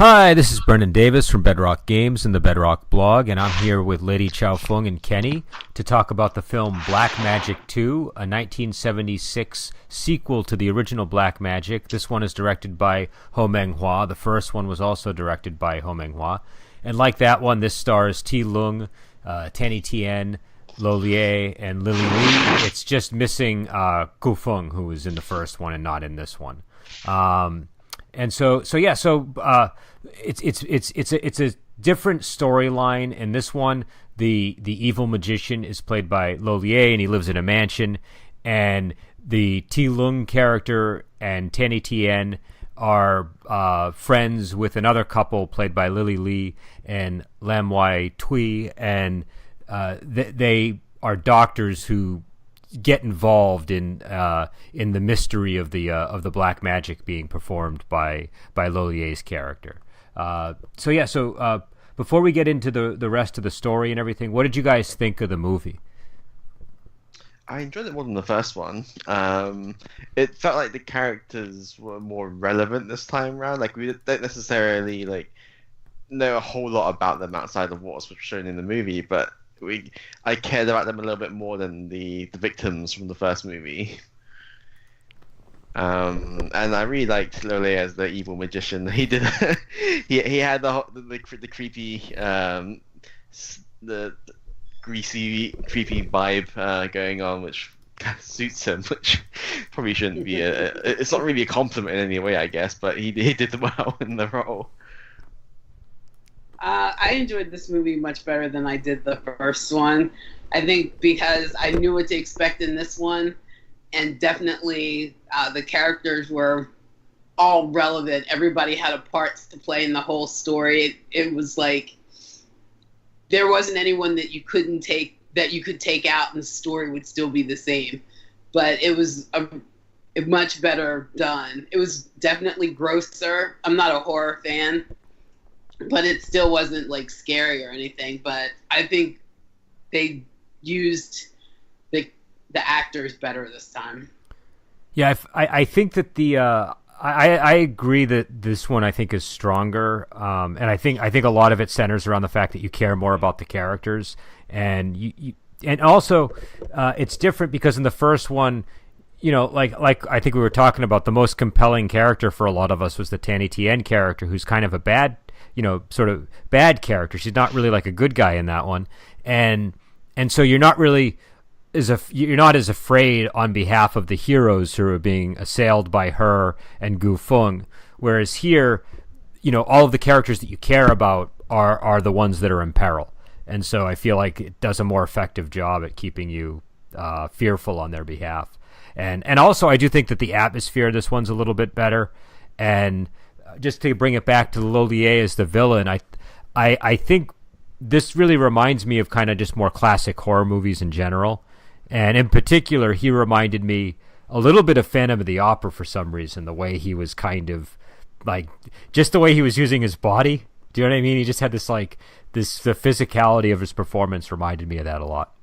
Hi, this is Brendan Davis from Bedrock Games and the Bedrock blog, and I'm here with Lady Chow Fung and Kenny to talk about the film Black Magic 2, a 1976 sequel to the original Black Magic. This one is directed by Ho Meng-Hua. The first one was also directed by Ho Meng-Hua. And like that one, this stars Ti Lung, Tanny Tien, Lieh and Lily Li. It's just missing Gu Feng, who was in the first one and not in this one. It's a different storyline. In this one, the evil magician is played by Lieh, and he lives in a mansion. And the Ti Lung character and Tanny Tien are friends with another couple played by Lily Li and Lam Wai-Tiu, and they are doctors who get involved in the mystery of the black magic being performed by Lolier's character. Before we get into the rest of the story and everything, what did you guys think of the movie? I enjoyed it more than the first one. It felt like the characters were more relevant this time around. Like, we don't necessarily know a whole lot about them outside of what was shown in the movie, but I cared about them a little bit more than the victims from the first movie. And I really liked Lole as the evil magician. He did he had the creepy the greasy creepy vibe going on, which kind of suits him, which probably shouldn't be it's not really a compliment in any way, I guess, but he did well in the role. I enjoyed this movie much better than I did the first one. I think because I knew what to expect in this one, and definitely the characters were all relevant. Everybody had a part to play in the whole story. It was like there wasn't anyone that you could take out, and the story would still be the same. But it was a much better done. It was definitely grosser. I'm not a horror fan, but it still wasn't scary or anything. But I think they used the actors better this time. Yeah, I think that I agree that this one I think is stronger, and I think a lot of it centers around the fact that you care more about the characters, and and also it's different because in the first one, like I think we were talking about, the most compelling character for a lot of us was the Tanny Tien character, who's kind of a bad, sort of bad character. She's not really like a good guy in that one, and so you're not as afraid on behalf of the heroes who are being assailed by her and Gu Feng. Whereas here, all of the characters that you care about are the ones that are in peril, and so I feel like it does a more effective job at keeping you fearful on their behalf. And also I do think that the atmosphere of this one's a little bit better. And just to bring it back to Lolier as the villain, I think this really reminds me of kind of just more classic horror movies in general. And in particular, he reminded me a little bit of Phantom of the Opera for some reason, the way he was kind of just the way he was using his body. Do you know what I mean? He just had the physicality of his performance reminded me of that a lot.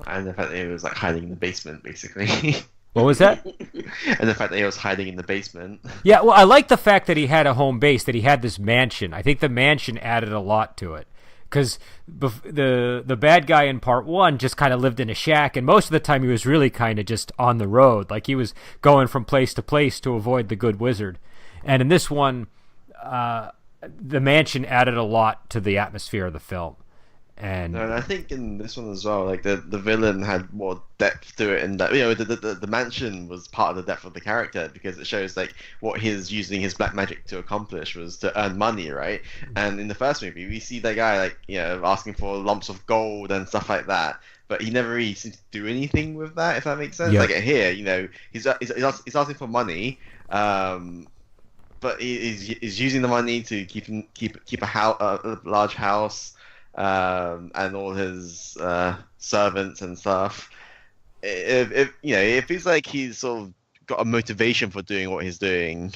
And the fact that he was hiding in the basement, basically. What was that? And the fact that he was hiding in the basement. Yeah, well, I like the fact that he had a home base, that he had this mansion. I think the mansion added a lot to it. Because the bad guy in part one just kind of lived in a shack, and most of the time he was really kind of just on the road. Like, he was going from place to place to avoid the good wizard. And in this one, the mansion added a lot to the atmosphere of the film. And I think in this one as well, the villain had more depth to it, and that the mansion was part of the depth of the character, because it shows what he's using his black magic to accomplish was to earn money, right? And in the first movie, we see that guy asking for lumps of gold and stuff like that, but he never really seems to do anything with that, if that makes sense. Yeah. Here, he's asking for money, but he's using the money to keep a large house. And all his servants and stuff. It feels like he's sort of got a motivation for doing what he's doing.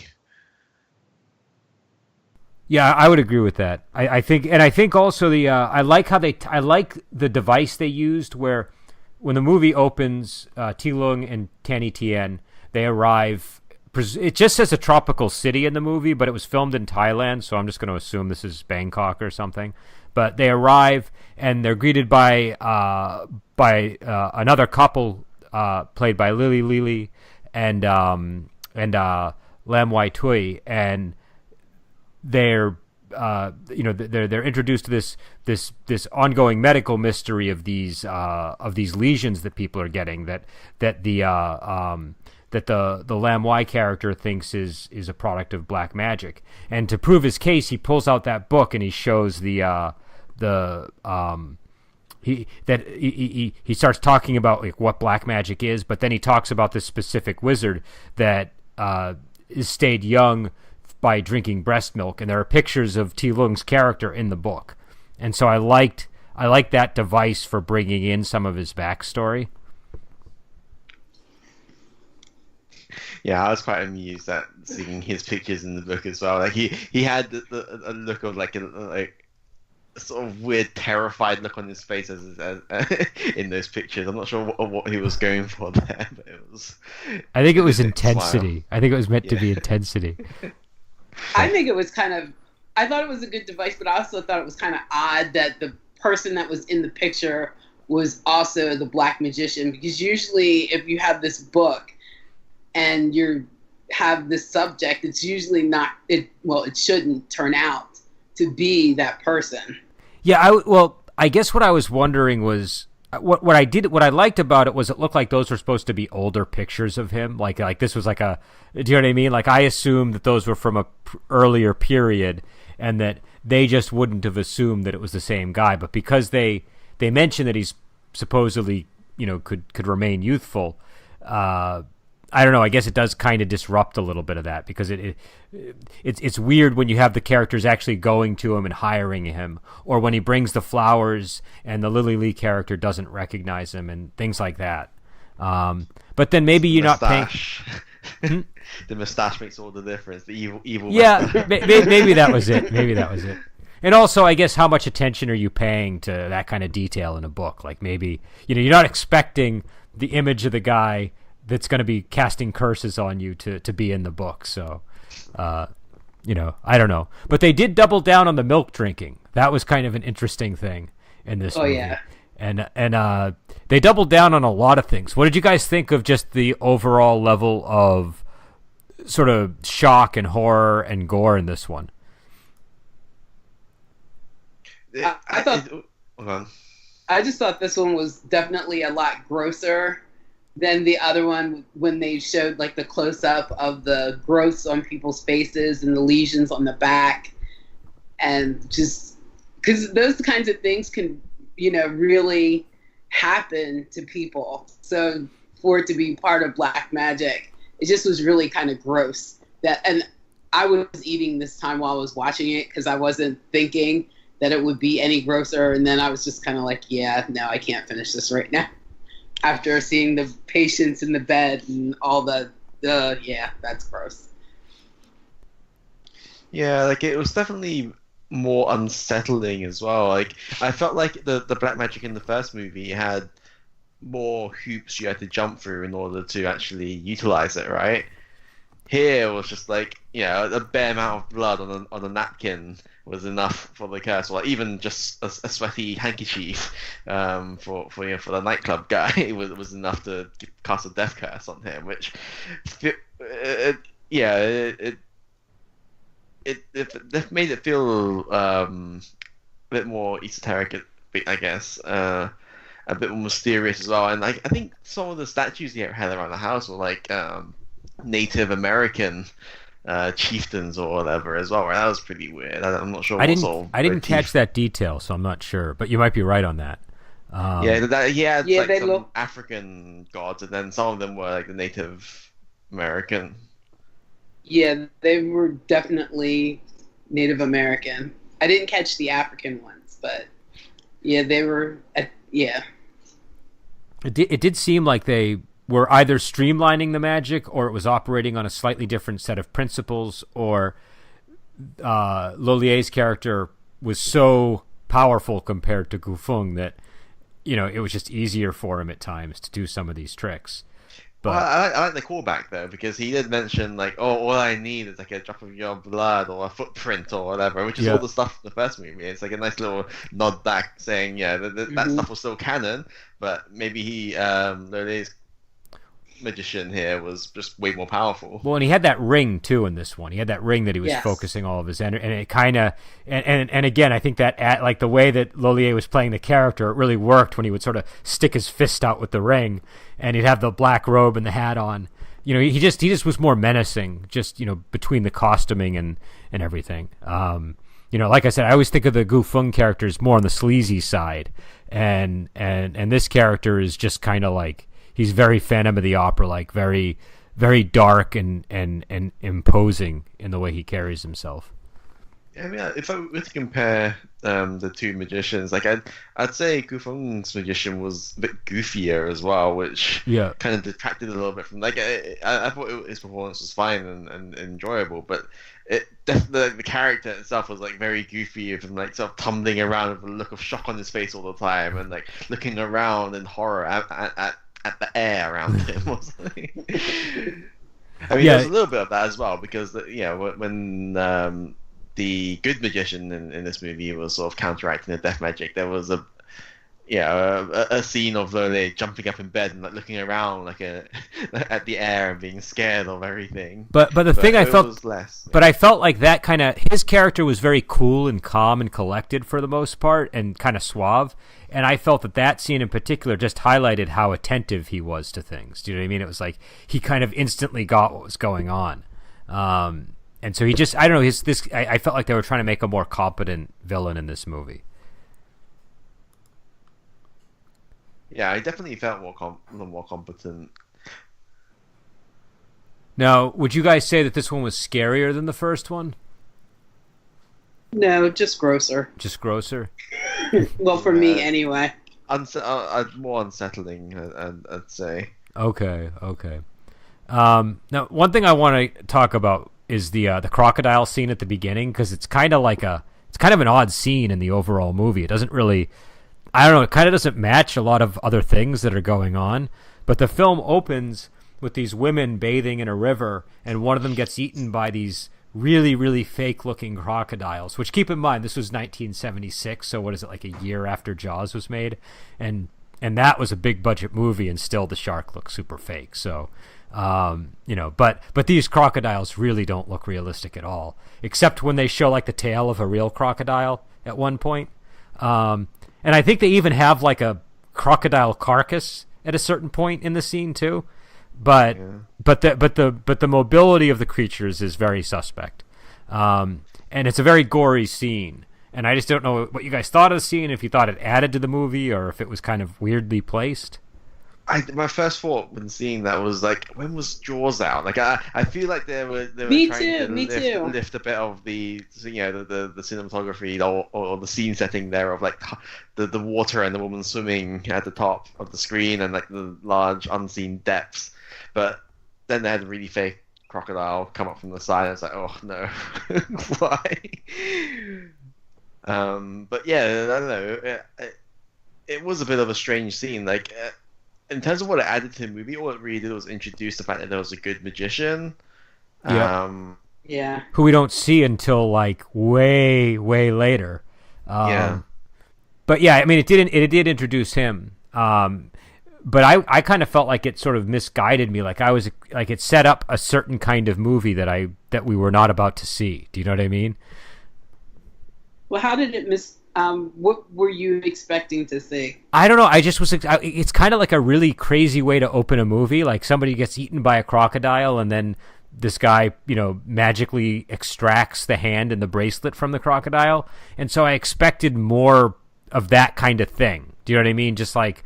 yeah, I would agree with that. I think also I like the device they used, where when the movie opens, Ti Lung and Tanny Tien, they arrive it just says a tropical city in the movie, but it was filmed in Thailand, so I'm just going to assume this is Bangkok or something. But they arrive and they're greeted by another couple played by Lily Li and Lam Wai-Tiu, and they're they're introduced to this ongoing medical mystery of these lesions that people are getting that the Lam Wai character thinks is a product of black magic. And to prove his case, he pulls out that book and he shows he starts talking about like what black magic is, but then he talks about this specific wizard that is stayed young by drinking breast milk, and there are pictures of Ti Lung's character in the book. And so I liked that device for bringing in some of his backstory. Yeah, I was quite amused at seeing his pictures in the book as well. Like he had a look of like a sort of weird, terrified look on his face as in those pictures. I'm not sure what he was going for there, but it was. I think it was intensity. Smile. I think it was meant to be intensity. I think it was I thought it was a good device, but I also thought it was kind of odd that the person that was in the picture was also the black magician, because usually if you have this book and you have this subject, it's usually not it shouldn't turn out to be that person. Yeah, I guess what I was wondering was what I liked about it was it looked like those were supposed to be older pictures of him. Like this was like do you know what I mean? Like I assumed that those were from a earlier period, and that they just wouldn't have assumed that it was the same guy. But because they mentioned that he's supposedly could remain youthful, I don't know. I guess it does kind of disrupt a little bit of that, because it's weird when you have the characters actually going to him and hiring him, or when he brings the flowers and the Lily Li character doesn't recognize him and things like that. But then maybe you're not paying. The mustache makes all the difference. The evil. Yeah, maybe that was it. Maybe that was it. And also, I guess, how much attention are you paying to that kind of detail in a book? Like maybe you're not expecting the image of the guy that's going to be casting curses on you to be in the book. So, I don't know. But they did double down on the milk drinking. That was kind of an interesting thing in this movie. Yeah. And they doubled down on a lot of things. What did you guys think of just the overall level of sort of shock and horror and gore in this one? I just thought this one was definitely a lot grosser than the other one, when they showed like the close-up of the growths on people's faces and the lesions on the back, and just because those kinds of things can really happen to people. So for it to be part of black magic, it just was really kind of gross. And I was eating this time while I was watching it, because I wasn't thinking that it would be any grosser, and then I was just kind of like, yeah, no, I can't finish this right now. After seeing the patients in the bed and all that's gross. Yeah, like it was definitely more unsettling as well. Like I felt like the black magic in the first movie had more hoops you had to jump through in order to actually utilize it, right? Here it was just like, a bare amount of blood on a napkin was enough for the curse, or even just a sweaty handkerchief for the nightclub guy was enough to cast a death curse on him, which it made it feel a bit more esoteric, I guess, a bit more mysterious as well. And I think some of the statues he had around the house were like Native American chieftains or whatever as well. Right? That was pretty weird. I'm not sure. I didn't catch that detail, so I'm not sure. But you might be right on that. Like some African gods, and then some of them were like the Native American. Yeah, they were definitely Native American. I didn't catch the African ones, but yeah, they were. Yeah. It did seem like they were either streamlining the magic, or it was operating on a slightly different set of principles, or Lolier's character was so powerful compared to Gufeng that it was just easier for him at times to do some of these tricks. But I like the callback though, because he did mention like, oh, all I need is like a drop of your blood or a footprint or whatever, which is all the stuff from the first movie. It's like a nice little nod back saying, yeah, that stuff was still canon, but maybe Lele's magician here was just way more powerful. Well, and he had that ring too in this one. He had that ring that he was focusing all of his energy, and it kind of, and again, I think that like the way that Lolier was playing the character, it really worked when he would sort of stick his fist out with the ring, and he'd have the black robe and the hat on. You know, he just was more menacing, just, you know, between the costuming and everything. You know, like I said, I always think of the Gu Feng characters more on the sleazy side, and this character is just kind of like, he's very Phantom of the Opera, like very, very dark and imposing in the way he carries himself. I mean, if I were to compare the two magicians, like I'd say Gu Feng's magician was a bit goofier as well, which kind of detracted a little bit from. Like I thought his performance was fine and enjoyable, but it definitely, like, the character itself was like very goofy, from like sort of tumbling around with a look of shock on his face all the time, and like looking around in horror at the air around him. I mean, there's a little bit of that as well, because when the good magician in this movie was sort of counteracting the death magic, there was a scene of Lole jumping up in bed and like looking around like at the air and being scared of everything. But the thing I felt was less. But I felt like that kind of, his character was very cool and calm and collected for the most part, and kind of suave. And I felt that scene in particular just highlighted how attentive he was to things. Do you know what I mean? It was like he kind of instantly got what was going on. And so he just, I don't know, I felt like they were trying to make a more competent villain in this movie. Yeah, I definitely felt more competent. Now, would you guys say that this one was scarier than the first one? No, just grosser. Just grosser? Well, for me anyway. More unsettling, I'd say. Okay. Now, one thing I want to talk about is the crocodile scene at the beginning, because it's kind of an odd scene in the overall movie. It doesn't really, I don't know, it kind of doesn't match a lot of other things that are going on. But the film opens with these women bathing in a river, and one of them gets eaten by these really, really fake-looking crocodiles, which, keep in mind, this was 1976, so what is it, like a year after Jaws was made? And that was a big-budget movie, and still the shark looks super fake. So, but these crocodiles really don't look realistic at all, except when they show, like, the tail of a real crocodile at one point. And I think they even have, like, a crocodile carcass at a certain point in the scene, too. But the mobility of the creatures is very suspect, and it's a very gory scene. And I just don't know what you guys thought of the scene. If you thought it added to the movie, or if it was kind of weirdly placed. My first thought when seeing that was like, when was Jaws out? Like I feel like they were trying to lift a bit of the cinematography or the scene setting there of like the water and the woman swimming at the top of the screen and like the large unseen depths. But then they had a really fake crocodile come up from the side, and it's like, oh no, why? But yeah, I don't know. It was a bit of a strange scene. Like, in terms of what it added to the movie, all it really did was introduce the fact that there was a good magician. Yeah. Who we don't see until like way, way later. But yeah, I mean, it did introduce him. But I kind of felt like it sort of misguided me. Like it set up a certain kind of movie that we were not about to see. Do you know what I mean? Well, how did it what were you expecting to see? I don't know. It's kind of like a really crazy way to open a movie. Like somebody gets eaten by a crocodile, and then this guy, magically extracts the hand and the bracelet from the crocodile. And so I expected more of that kind of thing. Do you know what I mean? Just like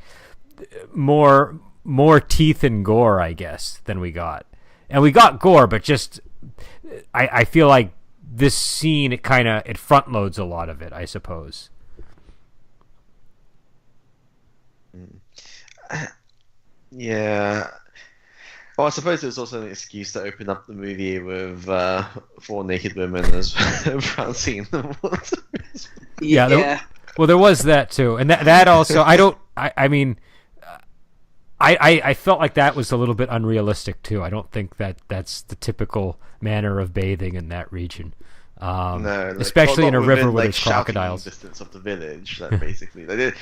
more teeth and gore, I guess, than we got. And we got gore, but just I feel like this scene, it front loads a lot of it, I suppose. Yeah. Well, I suppose it was also an excuse to open up the movie with 4 naked women as bouncing in the water. Yeah. Well, there was that too, and that also. I mean, I felt like that was a little bit unrealistic too. I don't think that's the typical manner of bathing in that region, No, like, especially in a river within, where like, there's shouting crocodiles. distance of the village. Like, basically, like,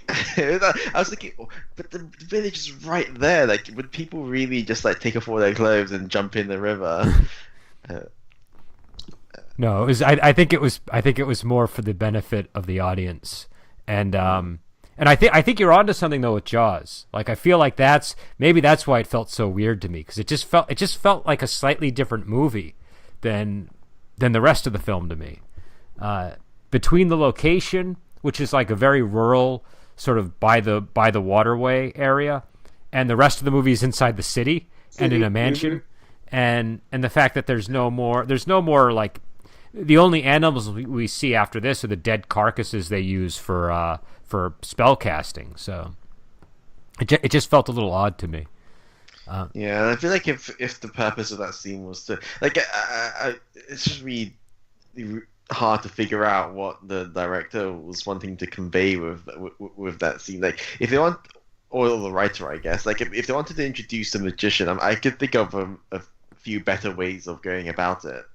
I was thinking, oh, but the village is right there. Like, would people really just like take off all their clothes and jump in the river? Uh, No, it was. I think it was. I think it was more for the benefit of the audience, and I think you're onto something though with Jaws. Like I feel like that's why it felt so weird to me because it just felt like a slightly different movie than the rest of the film to me. Between the location, which is like a very rural sort of by the waterway area, and the rest of the movie is inside the city and in a mansion, and the fact that there's no more like. The only animals we see after this are the dead carcasses they use for spell casting. So it just felt a little odd to me. Yeah, and I feel like if the purpose of that scene was to like, it's just really hard to figure out what the director was wanting to convey with that scene. Like, if they want, or the writer, I guess, like if they wanted to introduce a magician, I could think of a few better ways of going about it.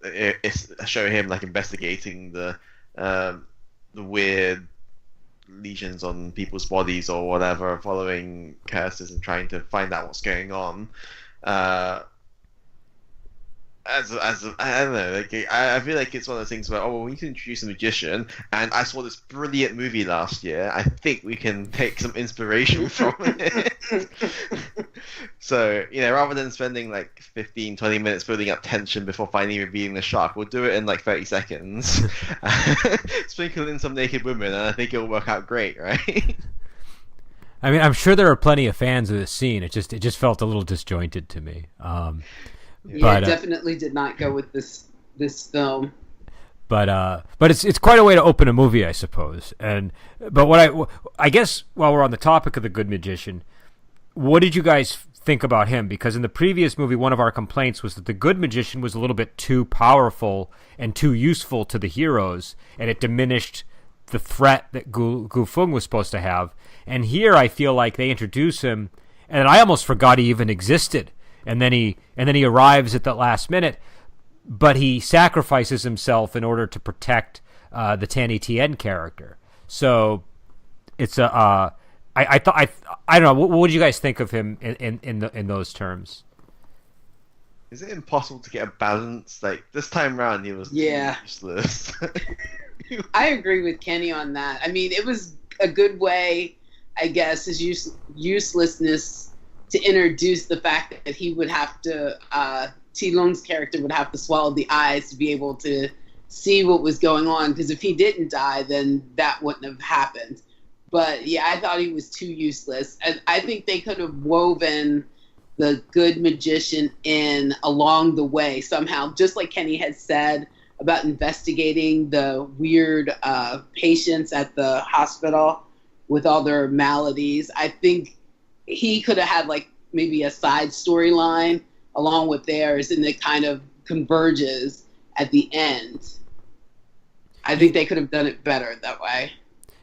It's show him like investigating the weird lesions on people's bodies or whatever, following curses and trying to find out what's going on. I don't know, like I feel like it's one of those things where we need to introduce a magician, and I saw this brilliant movie last year. I think we can take some inspiration from it. So, rather than spending like 15-20 minutes building up tension before finally revealing the shark, we'll do it in like 30 seconds. Sprinkle in some naked women, and I think it'll work out great, right? I mean, I'm sure there are plenty of fans of this scene. It just felt a little disjointed to me. It definitely did not go with this film. But it's quite a way to open a movie, I suppose. But what I guess while we're on the topic of the Good Magician, what did you guys think about him? Because in the previous movie, one of our complaints was that the Good Magician was a little bit too powerful and too useful to the heroes, and it diminished the threat that Gu Feng was supposed to have. And here, I feel like they introduce him, and I almost forgot he even existed. And then he arrives at the last minute, but he sacrifices himself in order to protect the Tanny Tien character. So it's I don't know. What would you guys think of him in those terms? Is it impossible to get a balance? Like this time around, he was useless. I agree with Kenny on that. I mean, it was a good way, I guess, his uselessness to introduce the fact that he would have to, T. Lung's character would have to swallow the eyes to be able to see what was going on. Because if he didn't die, then that wouldn't have happened. But yeah, I thought he was too useless. And I think they could have woven the Good Magician in along the way somehow, just like Kenny had said about investigating the weird patients at the hospital with all their maladies. I think he could have had like maybe a side storyline along with theirs, and it kind of converges at the end. I think they could have done it better that way.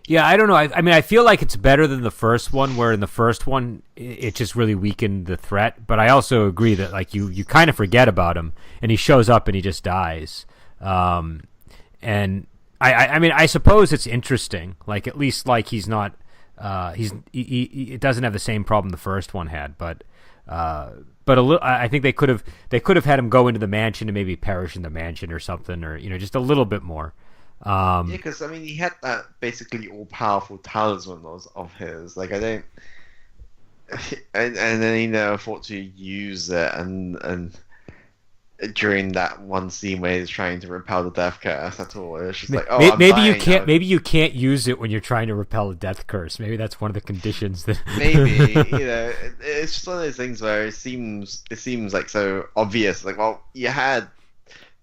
Yeah, I don't know. I mean, I feel like it's better than the first one, where in the first one it just really weakened the threat. But I also agree that like you kind of forget about him, and he shows up and he just dies. And I mean, I suppose it's interesting. Like at least like he's not. It doesn't have the same problem the first one had, but a little. I think they could have had him go into the mansion and maybe perish in the mansion or something, or just a little bit more. Yeah, because I mean, he had that basically all-powerful talisman of his. Like I don't, and then he never thought to use it, and during that one scene where he's trying to repel the death curse at all, it's just like, maybe you can't use it when you're trying to repel a death curse. Maybe that's one of the conditions that maybe it's just one of those things where it seems like so obvious. Like, well, you had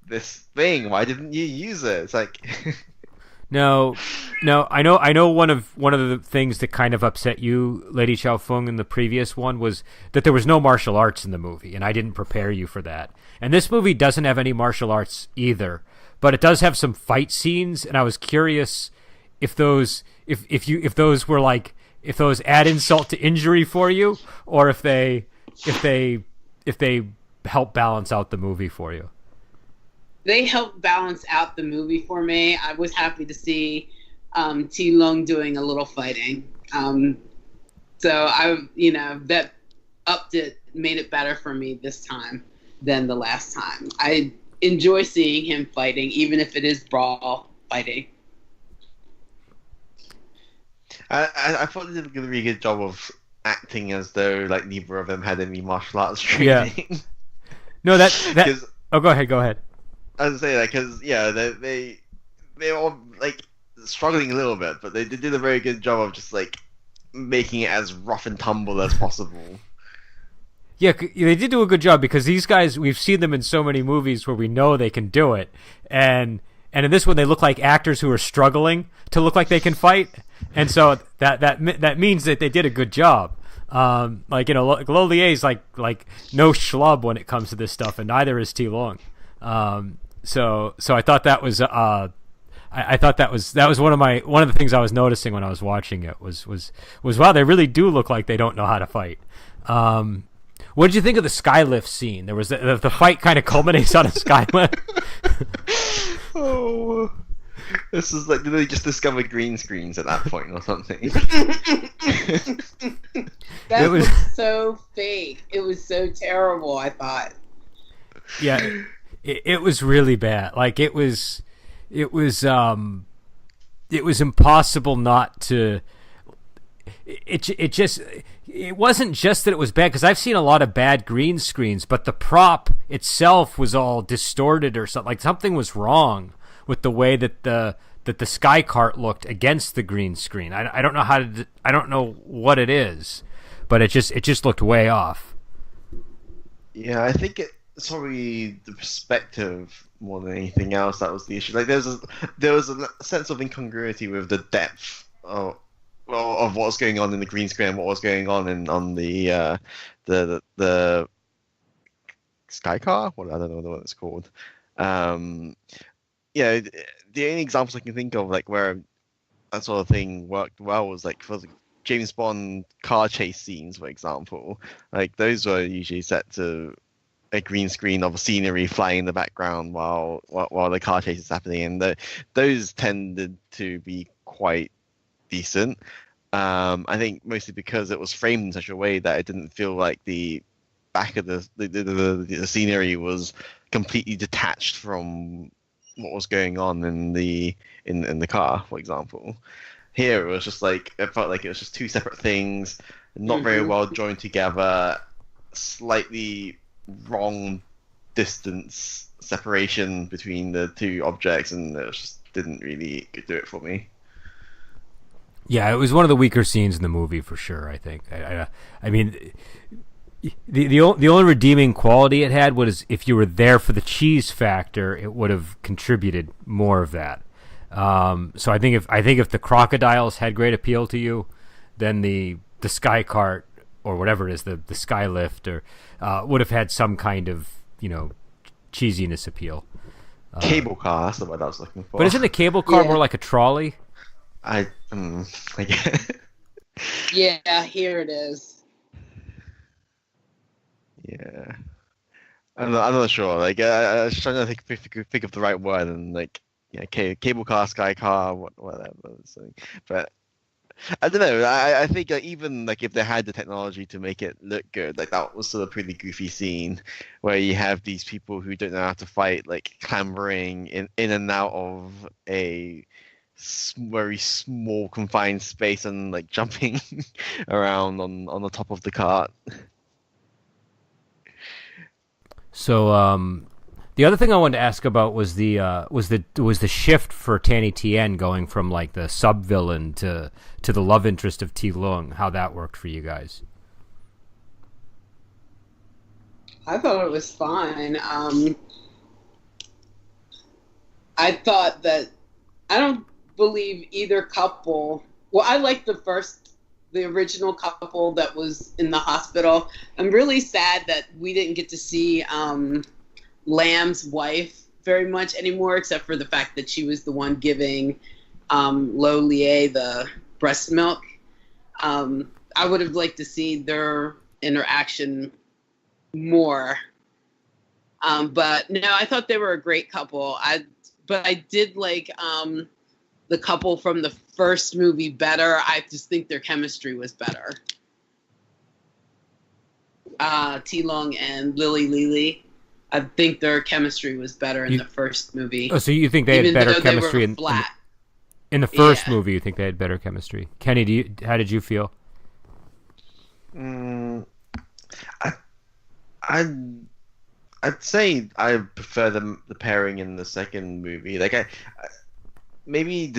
this thing, why didn't you use it? It's like no, I know one of the things that kind of upset you, Lady Xiao Feng, in the previous one was that there was no martial arts in the movie, and I didn't prepare you for that. And this movie doesn't have any martial arts either, but it does have some fight scenes, and I was curious if those were like, if those add insult to injury for you, or if they help balance out the movie for you. They helped balance out the movie for me. I was happy to see T Lung doing a little fighting. So that upped it, made it better for me this time than the last time. I enjoy seeing him fighting, even if it is brawl fighting. I thought they did a really good job of acting as though like neither of them had any martial arts training. Yeah. No, that. Oh, go ahead. I was saying that because they're all like struggling a little bit, but they did a very good job of just like making it as rough and tumble as possible. Yeah, they did do a good job, because these guys, we've seen them in so many movies where we know they can do it, and in this one they look like actors who are struggling to look like they can fight, and so that means that they did a good job. Lo Lie's like no schlub when it comes to this stuff, and neither is T Lung. So I thought that was I thought that was one of the things I was noticing when I was watching it was wow, they really do look like they don't know how to fight. What did you think of the skylift scene? There was the fight kind of culminates on a skylift. Oh, this is like, did they just discover green screens at that point or something? That was so fake. It was so terrible, I thought. Yeah, it was really bad. Like it was impossible not to. It wasn't just that it was bad, because I've seen a lot of bad green screens, but the prop itself was all distorted or something. Like something was wrong with the way that the sky cart looked against the green screen. I don't know I don't know what it is, but it just looked way off. Yeah, I think it's probably the perspective more than anything else that was the issue. Like there was a sense of incongruity with the depth of what was going on in the green screen and what was going on on the sky car. I don't know what it's called. Yeah, the only examples I can think of like where that sort of thing worked well was like for the James Bond car chase scenes, for example. Like those were usually set to a green screen of scenery flying in the background while the car chase is happening, and those tended to be quite decent. I think mostly because it was framed in such a way that it didn't feel like the back of the scenery was completely detached from what was going on in the car, for example. Here it was just like, it felt like it was just two separate things, not very well joined together, slightly wrong distance separation between the two objects, and it just didn't really do it for me. Yeah, it was one of the weaker scenes in the movie for sure, I think. I mean, the only redeeming quality it had was if you were there for the cheese factor, it would have contributed more of that. So I think if the crocodiles had great appeal to you, then the sky cart or whatever it is, the sky lift or would have had some kind of cheesiness appeal. Cable car, that's the word I was looking for. But isn't a cable car more like a trolley? I guess. Yeah, here it is. Yeah, I'm not sure. Like, I was trying to think of the right word, and like, yeah, cable car, sky car, whatever. So, but I don't know. I think like, even like if they had the technology to make it look good, like that was still a pretty goofy scene where you have these people who don't know how to fight, like clambering in and out of a very small confined space and like jumping around on the top of the cart. So the other thing I wanted to ask about was the shift for Tanny Tien going from like the sub villain to the love interest of T Lung. How that worked for you guys? I thought it was fine. I thought that I don't believe either couple. Well, I like the original couple that was in the hospital. I'm really sad that we didn't get to see Lam's wife very much anymore, except for the fact that she was the one giving Lo Lieh, the breast milk. I would have liked to see their interaction more. But no, I thought they were a great couple. But I did like the couple from the first movie better. I just think their chemistry was better. T-Long and Lily Li. I think their chemistry was better in the first movie. Oh, so you think they had better chemistry in the first movie? You think they had better chemistry? Kenny, how did you feel? I'd say I prefer the pairing in the second movie. Like maybe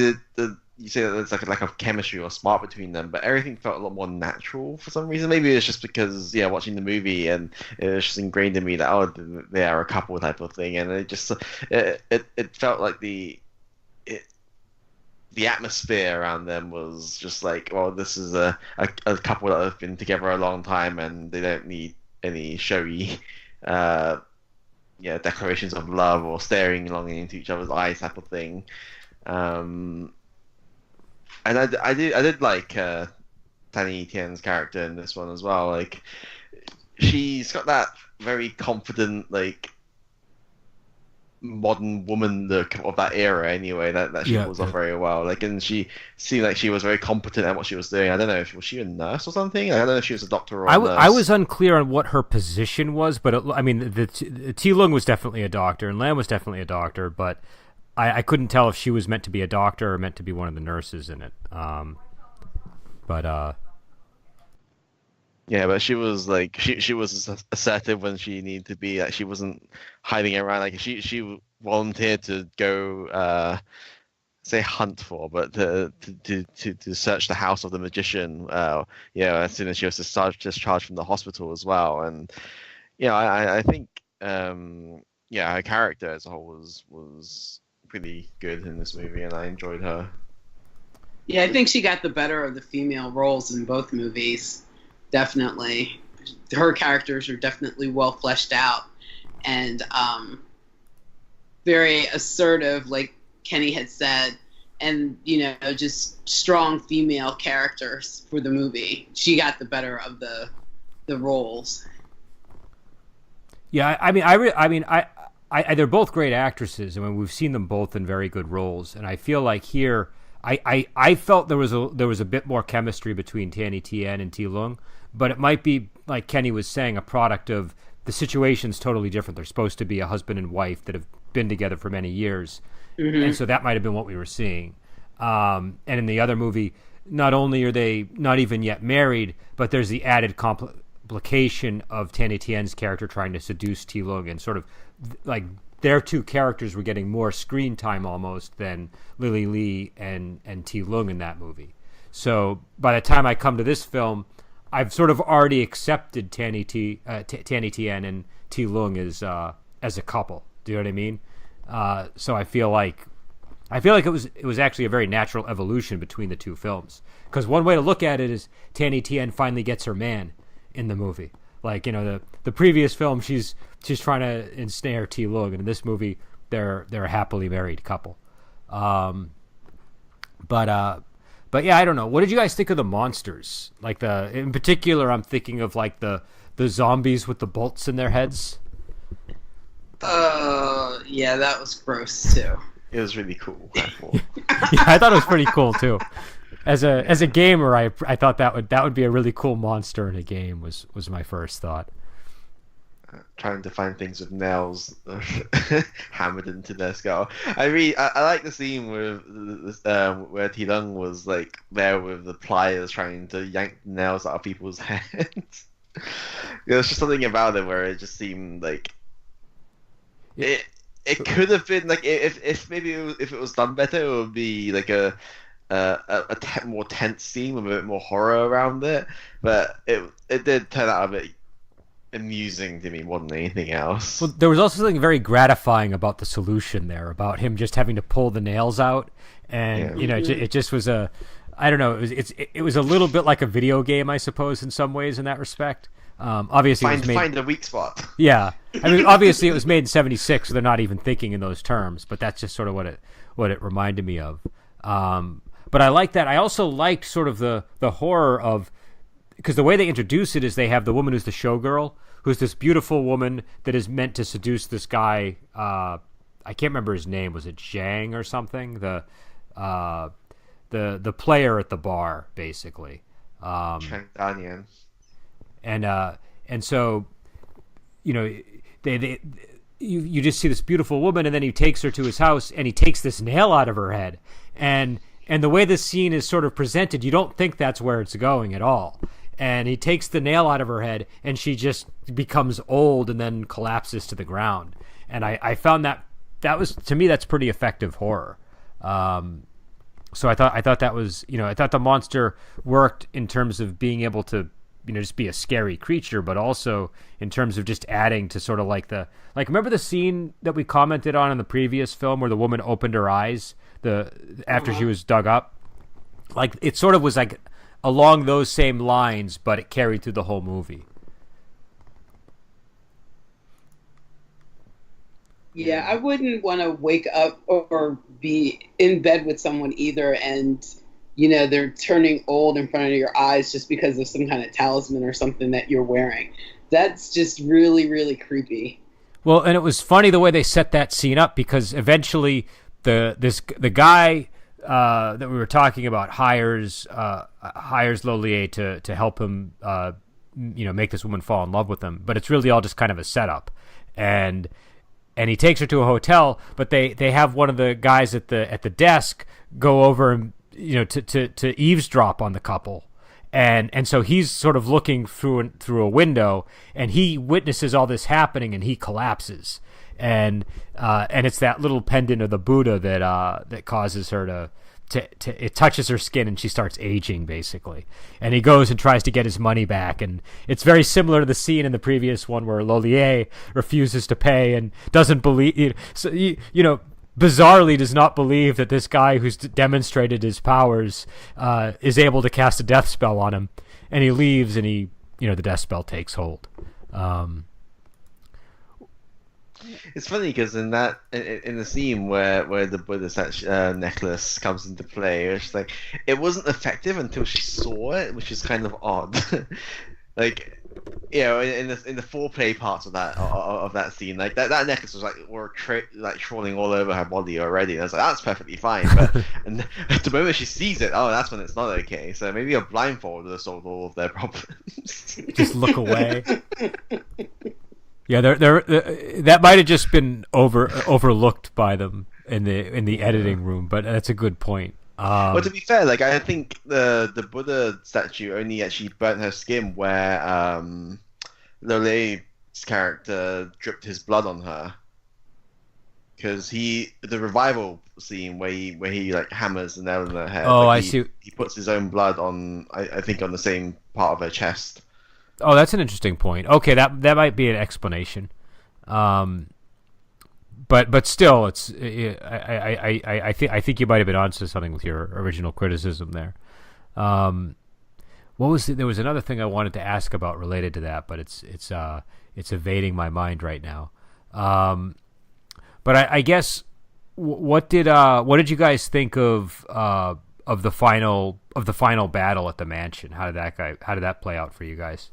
you say that there's like a chemistry or spark between them, but everything felt a lot more natural for some reason. Maybe it's just because watching the movie and it's just ingrained in me that they are a couple type of thing, and it just it felt like the atmosphere around them was just like, well, this is a couple that have been together a long time and they don't need any showy declarations of love or staring long into each other's eyes type of thing. And I did like Tanny Tien's character in this one as well. Like, she's got that very confident, like, modern woman look of that era anyway, that she pulls off very well. Like, and she seemed like she was very competent at what she was doing. I don't know was she a nurse or something? I don't know if she was a doctor or a nurse. I was unclear on what her position was, but the T-Lung was definitely a doctor and Lam was definitely a doctor, but I couldn't tell if she was meant to be a doctor or meant to be one of the nurses in it. But she was like she was assertive when she needed to be. Like, she wasn't hiding around. Like she volunteered to go say hunt for, but to search the house of the magician. As soon as she was discharged from the hospital as well. And I think her character as a whole was pretty good in this movie, and I enjoyed her. Yeah, I think she got the better of the female roles in both movies. Definitely. Her characters are definitely well fleshed out and very assertive, like Kenny had said, and, just strong female characters for the movie. She got the better of the roles. Yeah, they're both great actresses. I mean, we've seen them both in very good roles, and I feel like here, I felt there was a bit more chemistry between Tanny Tien and T-Lung, but it might be, like Kenny was saying, a product of the situation's totally different. They're supposed to be a husband and wife that have been together for many years, and so that might have been what we were seeing. And in the other movie, not only are they not even yet married, but there's the added complication of Tanny Tien's character trying to seduce T-Lung, and sort of like their two characters were getting more screen time almost than Lily Li and T-Lung in that movie. So by the time I come to this film, I've sort of already accepted Tanny Tien and T-Lung as a couple. Do you know what I mean? So I feel like it was actually a very natural evolution between the two films. Because one way to look at it is Tanny Tien finally gets her man in the movie. Like, the previous film, she's trying to ensnare T-Lung, and in this movie, they're a happily married couple. But yeah, I don't know. What did you guys think of the monsters? Like in particular, I'm thinking of like the zombies with the bolts in their heads. Yeah, that was gross too. It was really cool. I thought it was pretty cool too. As a gamer, I thought that would be a really cool monster in a game. Was my first thought. Trying to find things with nails hammered into their skull. I like the scene where T-Lung was like there with the pliers trying to yank nails out of people's heads. There's just something about it where it just seemed like it could have been like if it was done better, it would be like a more tense scene with a bit more horror around it. But it did turn out a bit amusing to me more than anything else. Well, there was also something very gratifying about the solution there, about him just having to pull the nails out, and it just was I don't know, it was a little bit like a video game, I suppose, in some ways in that respect. Obviously, find a weak spot. Yeah, I mean, obviously it was made in '76, so they're not even thinking in those terms. But that's just sort of what it reminded me of. But I like that. I also liked sort of the horror of, because the way they introduce it is they have the woman who's the showgirl, who's this beautiful woman that is meant to seduce this guy. I can't remember his name. Was it Zhang or something? The player at the bar, basically. Tanny Tien. And so, you just see this beautiful woman, and then he takes her to his house, and he takes this nail out of her head, and the way this scene is sort of presented, you don't think that's where it's going at all. And he takes the nail out of her head, and she just becomes old and then collapses to the ground. And I found that was, to me, that's pretty effective horror. So I thought that was, I thought the monster worked in terms of being able to, just be a scary creature, but also in terms of just adding to sort of remember the scene that we commented on in the previous film where the woman opened her eyes after she was dug up? Like, it sort of was like along those same lines, but it carried through the whole movie. Yeah, I wouldn't want to wake up or be in bed with someone either, and they're turning old in front of your eyes just because of some kind of talisman or something that you're wearing. That's just really, really creepy. Well, and it was funny the way they set that scene up, because eventually the guy that we were talking about hires Lieh to help him make this woman fall in love with him, but it's really all just kind of a setup. And he takes her to a hotel, but they have one of the guys at the desk go over and to eavesdrop on the couple, and so he's sort of looking through a window, and he witnesses all this happening, and he collapses, and it's that little pendant of the Buddha that causes her to it touches her skin, and she starts aging, basically. And he goes and tries to get his money back, and it's very similar to the scene in the previous one where Lieh refuses to pay and doesn't believe, bizarrely does not believe that this guy who's demonstrated his powers is able to cast a death spell on him, and he leaves, and the death spell takes hold. It's funny because in the scene where the Buddha necklace comes into play, it's like it wasn't effective until she saw it, which is kind of odd. Like, in the foreplay parts of that scene, like that necklace was crawling all over her body already, and I was like, that's perfectly fine. But and the moment she sees it, that's when it's not okay. So maybe a blindfold would have solved all of their problems. Just look away. Yeah, that might have just been overlooked by them in the editing room, but that's a good point. Well, to be fair, I think the Buddha statue only actually burnt her skin where Lieh's character dripped his blood on her, because the revival scene where he hammers the nail in her head. I see. He puts his own blood on, I think, on the same part of her chest. Oh, that's an interesting point. Okay, that might be an explanation. But still, it's I think you might have been onto something with your original criticism there. There was another thing I wanted to ask about related to that, but it's evading my mind right now. But I guess what did you guys think of the final battle at the mansion? How did that play out for you guys?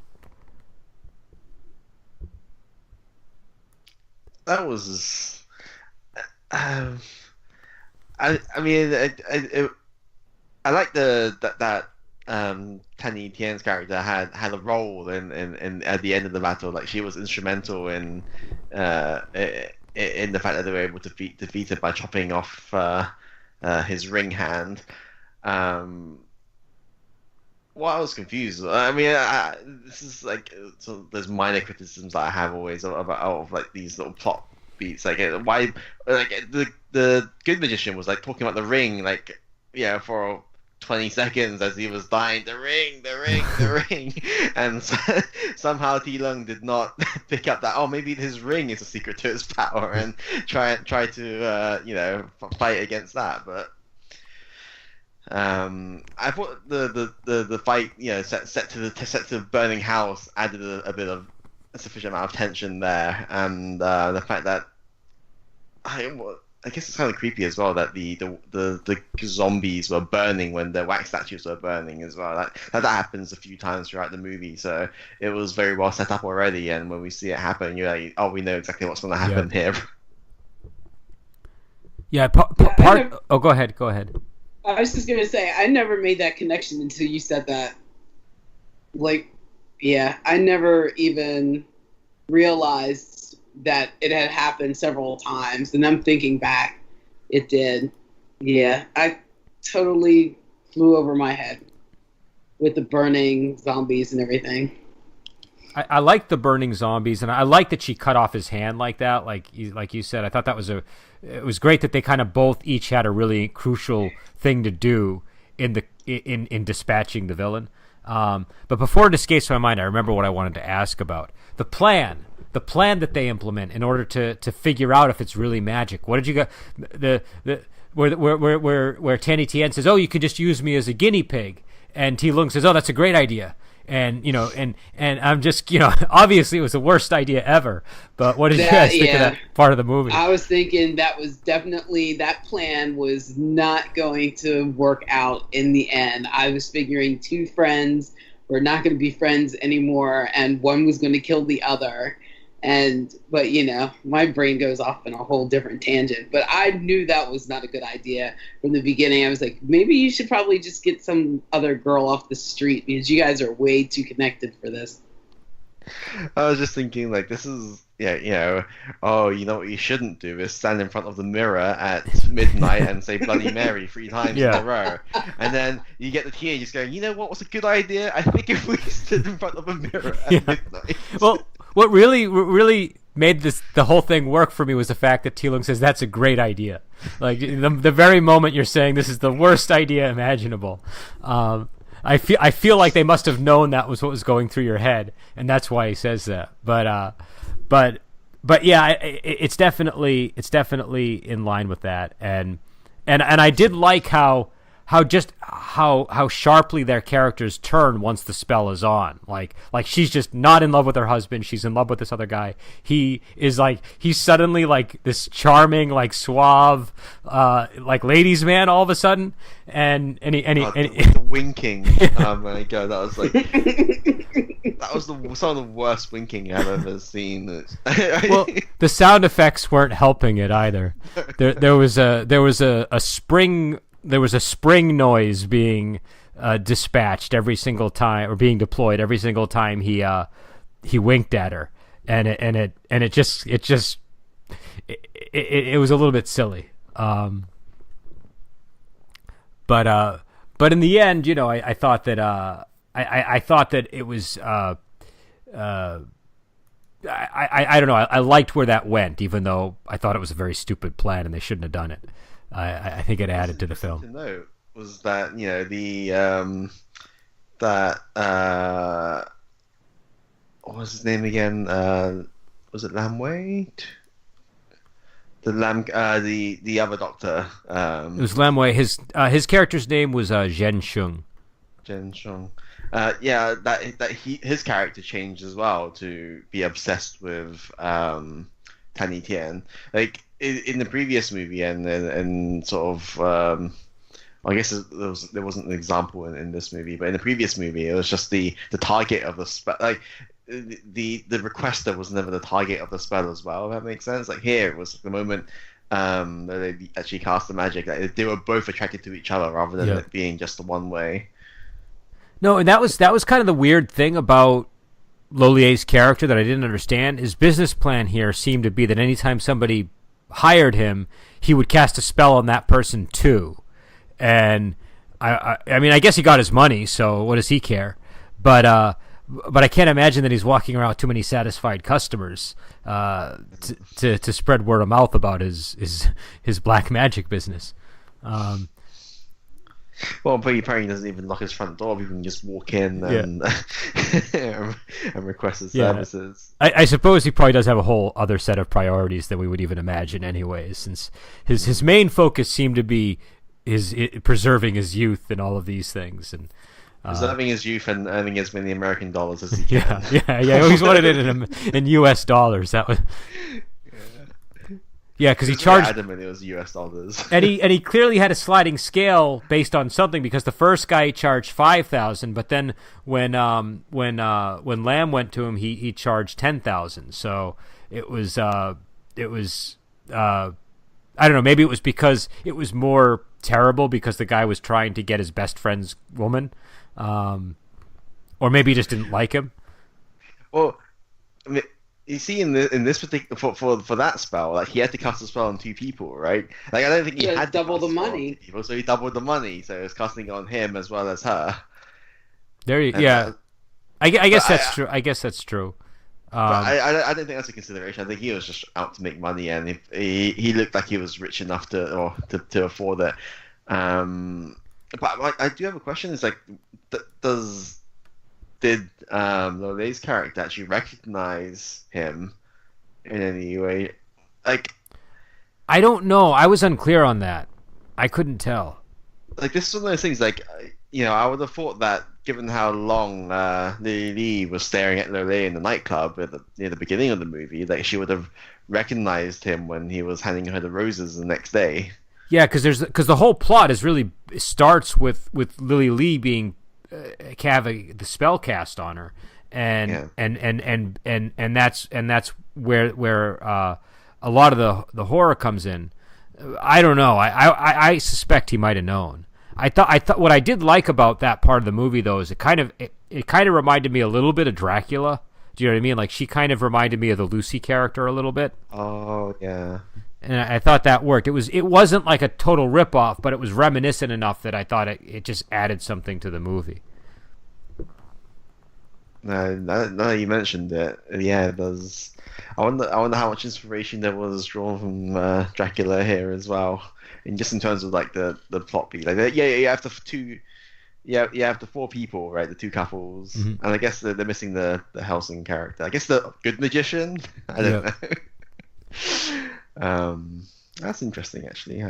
That was, I mean, I like that Tanny Tien's character had a role in at the end of the battle. Like, she was instrumental in the fact that they were able to defeat it by chopping off his ring hand. Well, I was confused. I mean, this is there's minor criticisms that I have always of these little plot beats. Why, the good magician was talking about the ring, for 20 seconds as he was dying. The ring, and somehow Ti Lung did not pick up that. Oh, maybe his ring is a secret to his power, and try to fight against that, but. I thought the fight, set to the burning house added a bit of a sufficient amount of tension there, and the fact that I guess it's kind of creepy as well that the zombies were burning when the wax statues were burning as well. That happens a few times throughout the movie, so it was very well set up already. And when we see it happen, you're like, oh, we know exactly what's going to happen here. Yeah. Oh, go ahead. Go ahead. I was just gonna say I never made that connection until you said that. Like, yeah, I never even realized that it had happened several times, and I'm thinking back, it did. Yeah, I totally flew over my head with the burning zombies and everything. I like the burning zombies, and I like that she cut off his hand like that. Like you said, I thought that was it was great that they kind of both each had a really crucial thing to do in dispatching the villain. But before it escapes my mind, I remember what I wanted to ask about the plan that they implement in order to figure out if it's really magic. What did you go where Tanny Tien says, "Oh, you could just use me as a guinea pig," and T Lung says, "Oh, that's a great idea." And and I'm just obviously it was the worst idea ever. But what did you guys think of that part of the movie? I was thinking that was definitely that plan was not going to work out in the end. I was figuring two friends were not going to be friends anymore, and one was going to kill the other. But my brain goes off in a whole different tangent. But I knew that was not a good idea from the beginning. I was like, maybe you should probably just get some other girl off the street because you guys are way too connected for this. I was just thinking, like, this is, oh, you know what you shouldn't do is stand in front of the mirror at midnight and say Bloody Mary 3 times in a row. And then you get the teenagers going, you know what was a good idea? I think if we stood in front of a mirror at midnight. Well, what really made the whole thing work for me was the fact that T Lung says that's a great idea. Like the very moment you're saying this is the worst idea imaginable. I feel like they must have known that was what was going through your head, and that's why he says that. But yeah, it's definitely in line with that, and I did like how sharply their characters turn once the spell is on. Like she's just not in love with her husband; she's in love with this other guy. He's suddenly like this charming, like suave, like ladies' man all of a sudden, and the winking. Oh my god, that was like that was some of the worst winking I've ever seen. Well, the sound effects weren't helping it either. There was a spring. There was a spring noise being dispatched every single time, or being deployed every single time he winked at her, and it was a little bit silly. But in the end, I thought that I thought that it was I don't know. I liked where that went, even though I thought it was a very stupid plan and they shouldn't have done it. I think it added to the film. To note was that what was his name again? Was it Lam Wai-Tiu? The other doctor. It was Lam Wai. His character's name was Zhen Sheng. Zhen Sheng. His character changed as well to be obsessed with Tanny Tien. Like in the previous movie and sort of I guess there wasn't an example in this movie, but in the previous movie it was just the target of the spell. Like the requester was never the target of the spell as well. If that makes sense. Like here it was the moment that they actually cast the magic. Like, they were both attracted to each other rather than it being just the one way. No, and that was kind of the weird thing about Lolier's character that I didn't understand. His business plan here seemed to be that anytime somebody hired him, he would cast a spell on that person too. And I mean, I guess he got his money, so what does he care? But I can't imagine that he's walking around with too many satisfied customers to spread word of mouth about his black magic business. Well, but he apparently doesn't even lock his front door. People can just walk in and and request his services. I suppose he probably does have a whole other set of priorities than we would even imagine anyways, since his main focus seemed to be preserving his youth and all of these things. And preserving his youth and earning as many American dollars as he can. Yeah. He always wanted it in U.S. dollars. That was... Yeah, because he It's very charged, adamant it was US dollars. and he clearly had a sliding scale based on something, because the first guy he charged 5,000, but then when Lam went to him, he charged 10,000. So it was I don't know, maybe it was because it was more terrible because the guy was trying to get his best friend's woman, or maybe he just didn't like him. Well, I mean, you see, in this particular for that spell, like he had to cast a spell on 2 people, right? Like I don't think he Yeah, had to double cast the a spell on money. 2 people, so he doubled the money. So it was casting it on him as well as her. There, And, yeah, I guess but that's true. I guess that's true. But I don't think that's a consideration. I think he was just out to make money, and he looked like he was rich enough to afford it. But I do have a question. It's like, did Lole's character actually recognize him in any way? Like, I don't know. I was unclear on that. I couldn't tell. like this is one of those things. Like, I would have thought that given how long Lily Li was staring at Lole in the nightclub near the beginning of the movie, like she would have recognized him when he was handing her the roses the next day. Yeah, because the whole plot starts with Lily Li being having the spell cast on her, and that's where a lot of the horror comes in. I don't know. I suspect he might have known. I thought what I did like about that part of the movie, though, is it kind of reminded me a little bit of Dracula. Do you know what I mean? Like, she kind of reminded me of the Lucy character a little bit. Oh yeah. And I thought that worked. It wasn't like a total ripoff, but it was reminiscent enough that I thought it just added something to the movie. No, now that you mentioned it, yeah, it does. I wonder how much inspiration there was drawn from Dracula here as well, and just in terms of like the plot beat. Like, you have the two, you have the 4 people, right? The 2 couples, and I guess they're missing the Helsing character. I guess the good magician. I don't know. That's interesting, actually.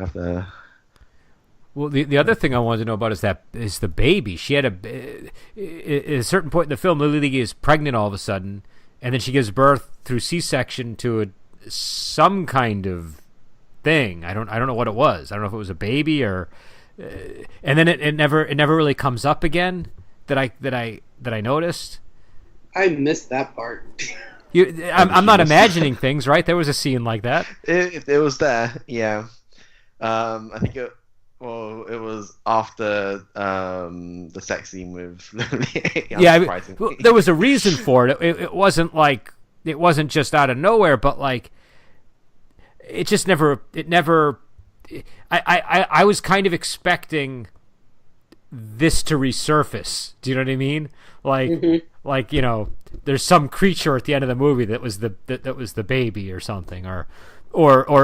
Well, the other thing I wanted to know about is the baby. She had at a certain point in the film, Lily Li is pregnant all of a sudden, and then she gives birth through C-section to some kind of thing. I don't know what it was. I don't know if it was a baby or, and then it never really comes up again. That I noticed. I missed that part. I'm not imagining things, right? There was a scene like that. It was there, yeah. I think it was after the sex scene with Lily. Yeah, there was a reason for it. It wasn't like it wasn't just out of nowhere, but like it just never. I was kind of expecting this to resurface. Do you know what I mean? Like there's some creature at the end of the movie that was the baby or something, or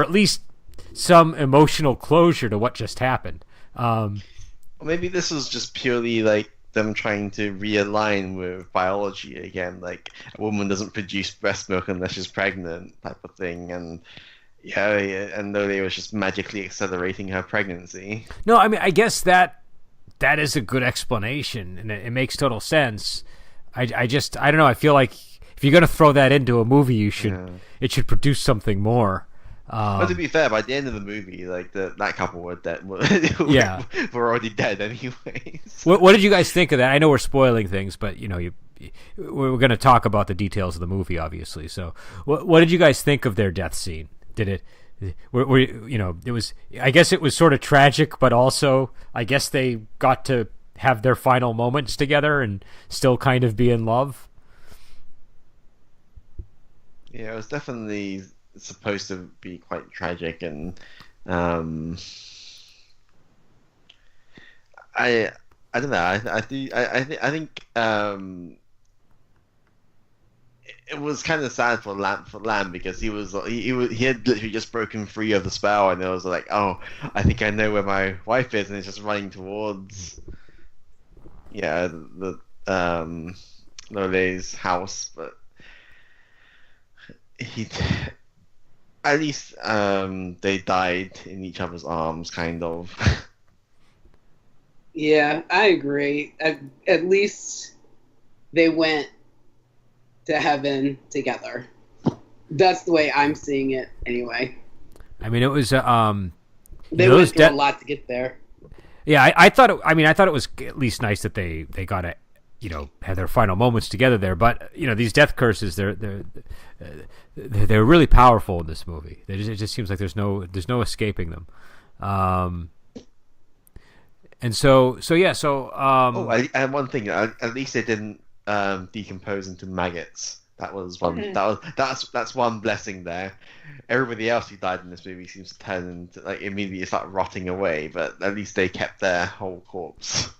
at least some emotional closure to what just happened. Maybe this was just purely like them trying to realign with biology again, like a woman doesn't produce breast milk unless she's pregnant, type of thing, and and Lily was just magically accelerating her pregnancy. No, I mean, I guess that is a good explanation, and it makes total sense. I don't know. I feel like if you're gonna throw that into a movie, it should produce something more. But to be fair, by the end of the movie, like that couple were dead. Yeah, were already dead anyways. What did you guys think of that? I know we're spoiling things, but we're going to talk about the details of the movie, obviously. So, what did you guys think of their death scene? Did it? It was. I guess it was sort of tragic, but also, I guess they got to have their final moments together and still kind of be in love. Yeah, it was definitely supposed to be quite tragic, and I don't know. I think it was kind of sad for Lam because he had literally just broken free of the spell, and it was like, oh, I think I know where my wife is, and he's just running towards the Lole's house, but at least they died in each other's arms, kind of. Yeah, I agree. At least they went to heaven together. That's the way I'm seeing it, anyway. I mean, it was They went through a lot to get there. Yeah, I thought it. I mean, I thought it was at least nice that they got to, have their final moments together there. But these death curses, they're really powerful in this movie. It just seems like there's no escaping them. And so yeah. I had one thing. At least they didn't decompose into maggots. That was one. Okay. That's one blessing there. Everybody else who died in this movie seems to turn into immediately start rotting away. But at least they kept their whole corpse.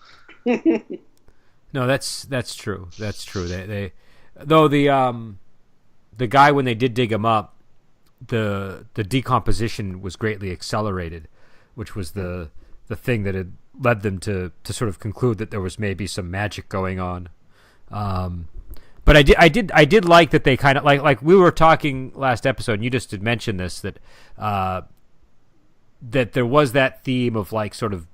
No, that's true. That's true. They though the guy, when they did dig him up, the decomposition was greatly accelerated, which was the thing that had led them to sort of conclude that there was maybe some magic going on. But I did like that they kind of like we were talking last episode, and you just did mention this, that that there was that theme of sort of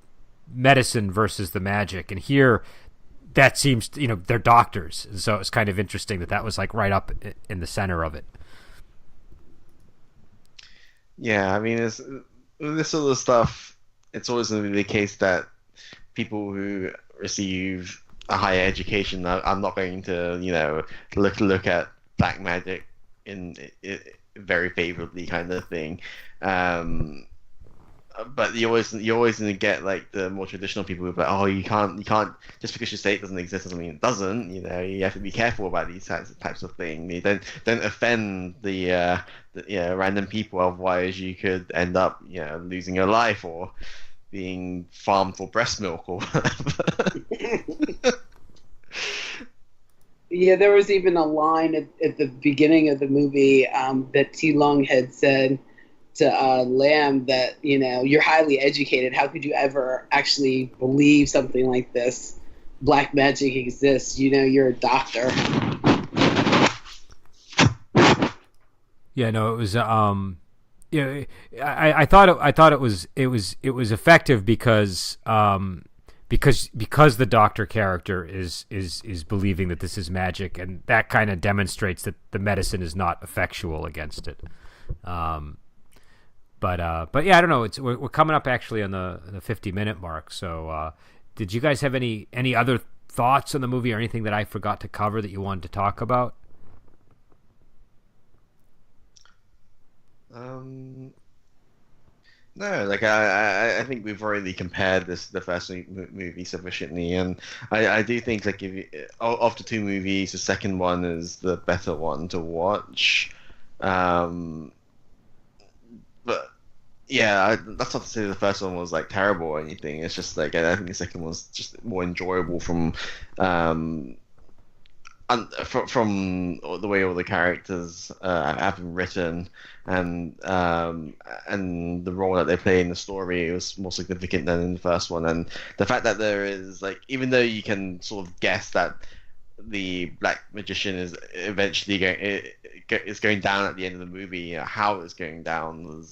medicine versus the magic, and here that seems they're doctors, and so it's kind of interesting that was right up in the center of it. Yeah, I mean, this sort of stuff. It's always going to be the case that people who receive a higher education, I'm not going to look at black magic in very favorably, kind of thing. But you always going to get the more traditional people who are oh, you can't just because you say it doesn't exist doesn't mean it doesn't. You have to be careful about these types of things. You don't offend the random people, otherwise you could end up losing your life or being farmed for breast milk or whatever. Yeah, there was even a line at the beginning of the movie that T. Lung had said to Lam that, you're highly educated. How could you ever actually believe something like this? Black magic exists. You're a doctor. Yeah, no, it was I thought it was effective because the doctor character is believing that this is magic, and that kind of demonstrates that the medicine is not effectual against it. But yeah, I don't know. We're coming up actually on the 50-minute mark. So did you guys have any other thoughts on the movie or anything that I forgot to cover that you wanted to talk about? No, I think we've already compared the first movie sufficiently, and I do think if you, of the two movies, the second one is the better one to watch. But yeah, that's not to say the first one was terrible or anything. It's just I think the second one's just more enjoyable from the way all the characters have been written, and the role that they play in the story was more significant than in the first one. And the fact that there is even though you can sort of guess that the black magician is eventually going down at the end of the movie, how it's going down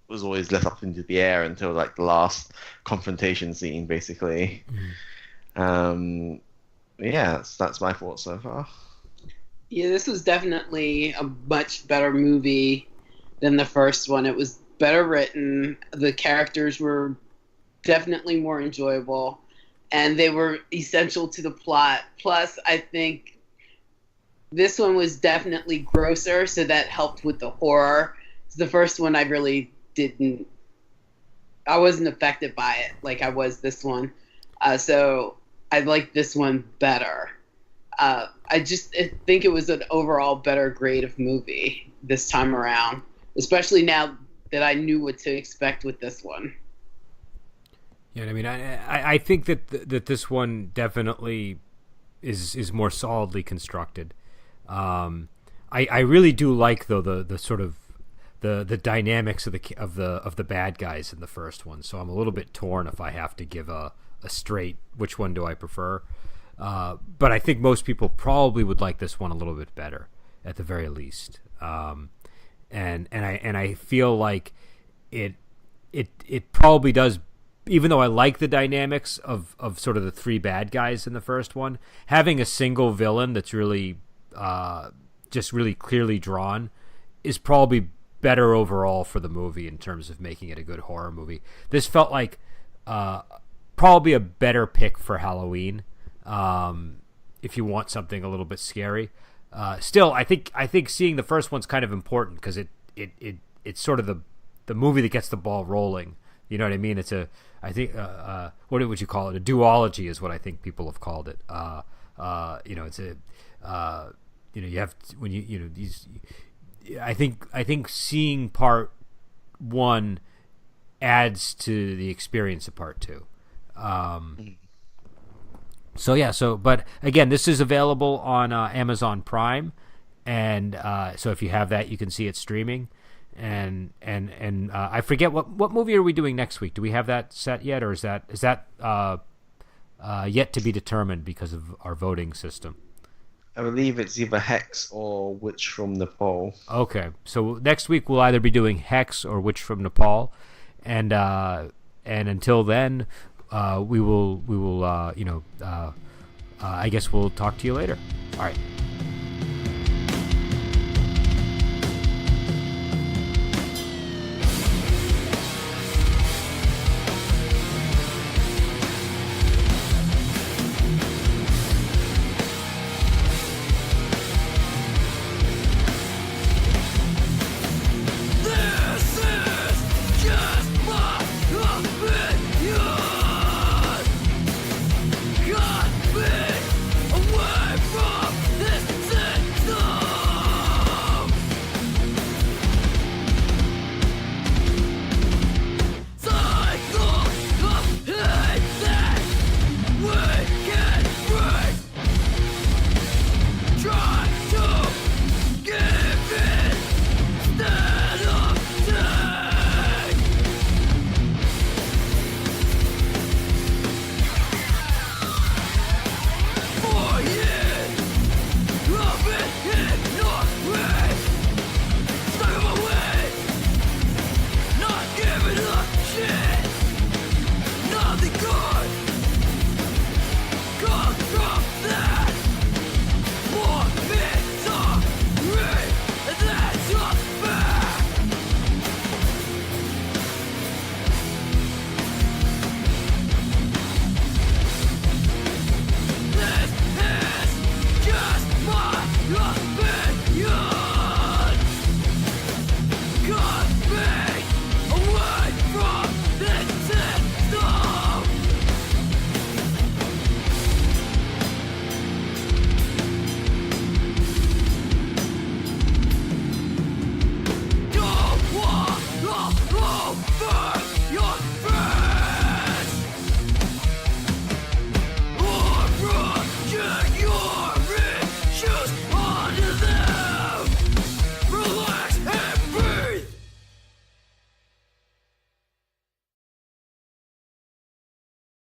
was always left up into the air until the last confrontation scene, basically. Yeah, that's my thoughts so far. Yeah, this was definitely a much better movie than the first one. It was better written. The characters were definitely more enjoyable, and they were essential to the plot. Plus, I think this one was definitely grosser, so that helped with the horror. The first one, I wasn't affected by it like I was this one. So I like this one better. I think it was an overall better grade of movie this time around, especially now that I knew what to expect with this one. Yeah, I mean, I think that this one definitely is more solidly constructed. I really do like though the sort of the dynamics of the bad guys in the first one. So I'm a little bit torn if I have to give a straight which one do I prefer. But I think most people probably would like this one a little bit better at the very least. And I feel like it probably does. Even though I like the dynamics of sort of the three bad guys in the first one, having a single villain that's really just really clearly drawn is probably better overall for the movie in terms of making it a good horror movie. This felt like probably a better pick for Halloween if you want something a little bit scary. Still, I think seeing the first one's kind of important because it's sort of the movie that gets the ball rolling. You know what I mean? It's I think what would you call it? A duology is what I think people have called it. It's you have when these. I think seeing part one adds to the experience of part two. But again, this is available on Amazon Prime, and so if you have that, you can see it streaming. And I forget what movie are we doing next week? Do we have that set yet, or is that yet to be determined because of our voting system? I believe it's either Hex or Witch from Nepal. Okay, so next week we'll either be doing Hex or Witch from Nepal, and until then, we will I guess we'll talk to you later. All right.